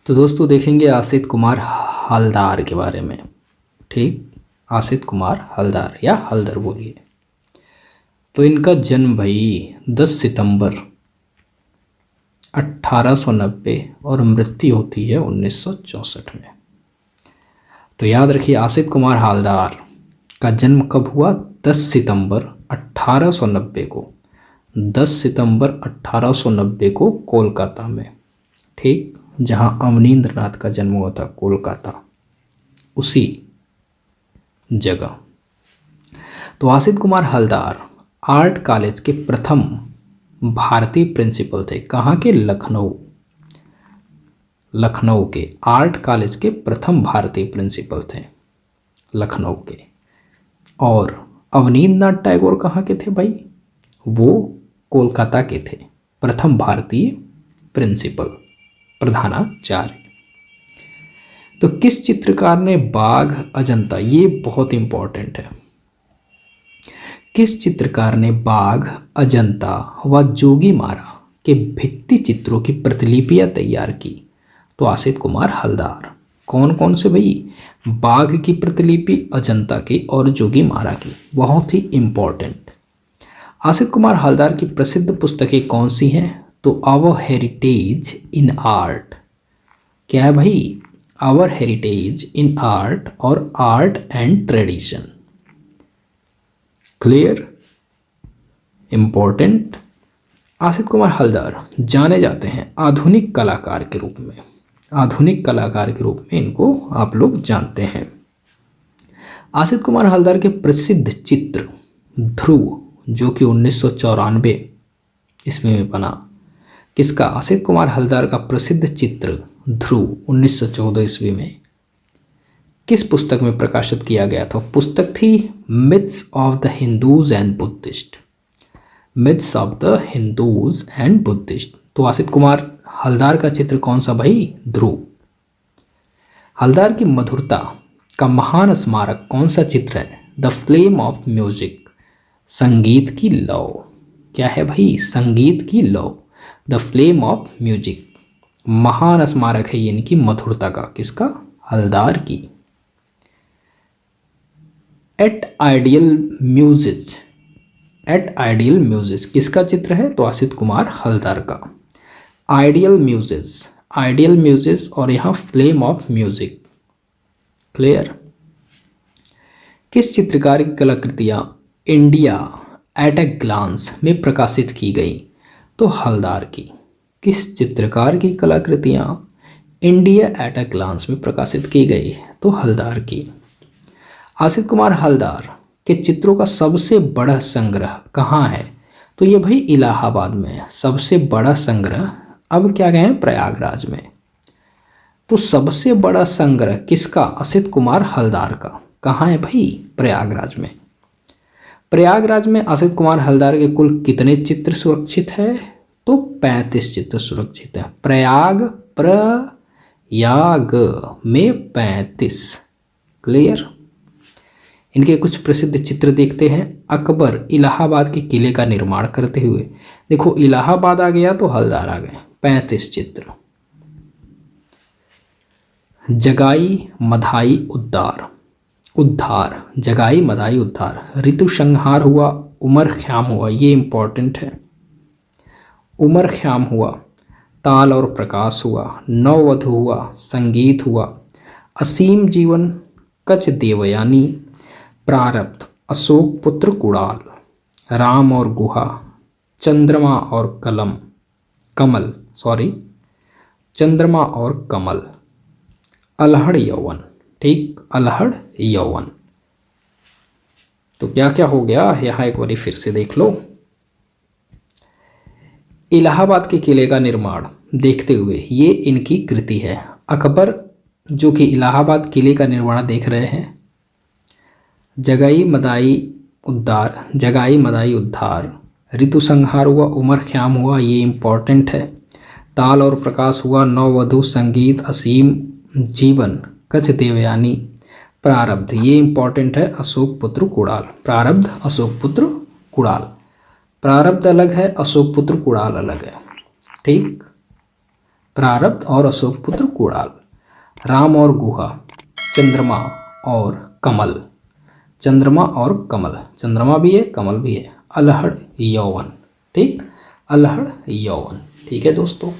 तो दोस्तों देखेंगे आसित कुमार हलदार के बारे में। ठीक, आसित कुमार हलदार या हलदर बोलिए। तो इनका जन्म भाई 10 सितंबर 1890 और मृत्यु होती है 1964 में। तो याद रखिए आसित कुमार हलदार का जन्म कब हुआ? 10 सितंबर 1890 को। 10 सितंबर 1890 को कोलकाता में। ठीक, जहां अवनींद्र नाथ का जन्म हुआ था, कोलकाता, उसी जगह। तो आसित कुमार हलदार आर्ट कॉलेज के प्रथम भारतीय प्रिंसिपल थे। कहाँ के? लखनऊ के आर्ट कॉलेज के प्रथम भारतीय प्रिंसिपल थे, लखनऊ के। और अवनींद्र नाथ टैगोर कहाँ के थे भाई? वो कोलकाता के थे, प्रथम भारतीय प्रिंसिपल, प्रधानाचार्य। तो किस चित्रकार ने बाघ अजंता, ये बहुत इंपॉर्टेंट है, किस चित्रकार ने बाघ अजंता व जोगीमारा के भित्ति चित्रों की प्रतिलिपियां तैयार की? तो आसित कुमार हलदार। कौन कौन से भाई? बाघ की प्रतिलिपि, अजंता की और जोगीमारा की। बहुत ही इंपॉर्टेंट। आसित कुमार हलदार की प्रसिद्ध पुस्तकें कौन सी हैं? तो आवर हेरिटेज इन आर्ट। क्या है भाई? आवर हेरिटेज इन आर्ट और art and tradition. Clear, important. Asit Kumar Haldar जाने जाते हैं आधुनिक कलाकार के रूप में। आधुनिक कलाकार के रूप में इनको आप लोग जानते हैं। आसित कुमार हलदार के प्रसिद्ध चित्र ध्रुव, जो कि 1994 ईस्वी में बना। किसका? आसित कुमार हलदार का प्रसिद्ध चित्र ध्रुव 1914 ईस्वी में किस पुस्तक में प्रकाशित किया गया था? पुस्तक थी myths of the Hindus and Buddhist. Myths of the Hindus and Buddhist. तो आसित कुमार हलदार का चित्र कौन सा भाई? ध्रुव। हलदार की मधुरता का महान स्मारक कौन सा चित्र है? द फ्लेम ऑफ म्यूजिक, संगीत की लौ। क्या है भाई? संगीत की लौ, द फ्लेम ऑफ म्यूजिक। महान स्मारक है ये इनकी मधुरता का। किसका? हलदार की। At ideal music, at ideal music किसका चित्र है? तो आसित कुमार हलदार का। आइडियल म्यूजिक, आइडियल म्यूजिक और यहाँ फ्लेम ऑफ म्यूजिक। क्लियर। किस चित्रकार की कलाकृतियाँ इंडिया एट ए ग्लांस में प्रकाशित की गई? तो हलदार की। किस चित्रकार की कलाकृतियाँ इंडिया एट ए ग्लांस में प्रकाशित की गई? तो हलदार की। आसित कुमार हलदार के चित्रों का सबसे बड़ा संग्रह कहाँ है? तो ये भाई इलाहाबाद में है। सबसे बड़ा संग्रह अब क्या गए हैं? प्रयागराज में। तो सबसे बड़ा संग्रह किसका? आसित कुमार हलदार का। कहाँ है भाई? प्रयागराज में। प्रयागराज में आसित कुमार हलदार के कुल कितने चित्र सुरक्षित है? तो 35 चित्र सुरक्षित है। प्रयाग में 35। क्लियर। इनके कुछ प्रसिद्ध चित्र देखते हैं। अकबर इलाहाबाद के किले का निर्माण करते हुए। देखो इलाहाबाद आ गया तो हलदार आ गए। 35 चित्र। जगाई मधाई उद्धार, जगाई मधाई उद्धार। ऋतु संहार हुआ, उमर ख्याम हुआ, ये इंपॉर्टेंट है। उमर ख्याम हुआ, ताल और प्रकाश हुआ, नववधु हुआ, संगीत हुआ, असीम जीवन, कच देवयानी, प्रारब्ध, अशोक पुत्र कुणाल, राम और गुहा, चंद्रमा और कमल, चंद्रमा और कमल, अलहड़ यौवन। ठीक, अलहड़ यौवन। तो क्या क्या हो गया यहाँ एक बार फिर से देख लो। इलाहाबाद के किले का निर्माण देखते हुए ये इनकी कृति है। अकबर जो कि इलाहाबाद किले का निर्माण देख रहे हैं। जगाई मदाई उद्धार, ऋतु संहार हुआ, उमर ख्याम हुआ, ये इंपॉर्टेंट है। ताल और प्रकाश हुआ, नववधु, संगीत, असीम जीवन, कच देवयानी, प्रारब्ध, ये इंपॉर्टेंट है। अशोक पुत्र कुणाल, प्रारब्ध अशोक पुत्र कुणाल। प्रारब्ध अलग है, अशोक पुत्र कुणाल अलग है। ठीक। प्रारब्ध और अशोक पुत्र कुणाल। राम और गुहा, चंद्रमा और कमल। चंद्रमा और कमल, चंद्रमा भी है कमल भी है। अल्हड़ यौवन, ठीक, अल्हड़ यौवन। ठीक है दोस्तों।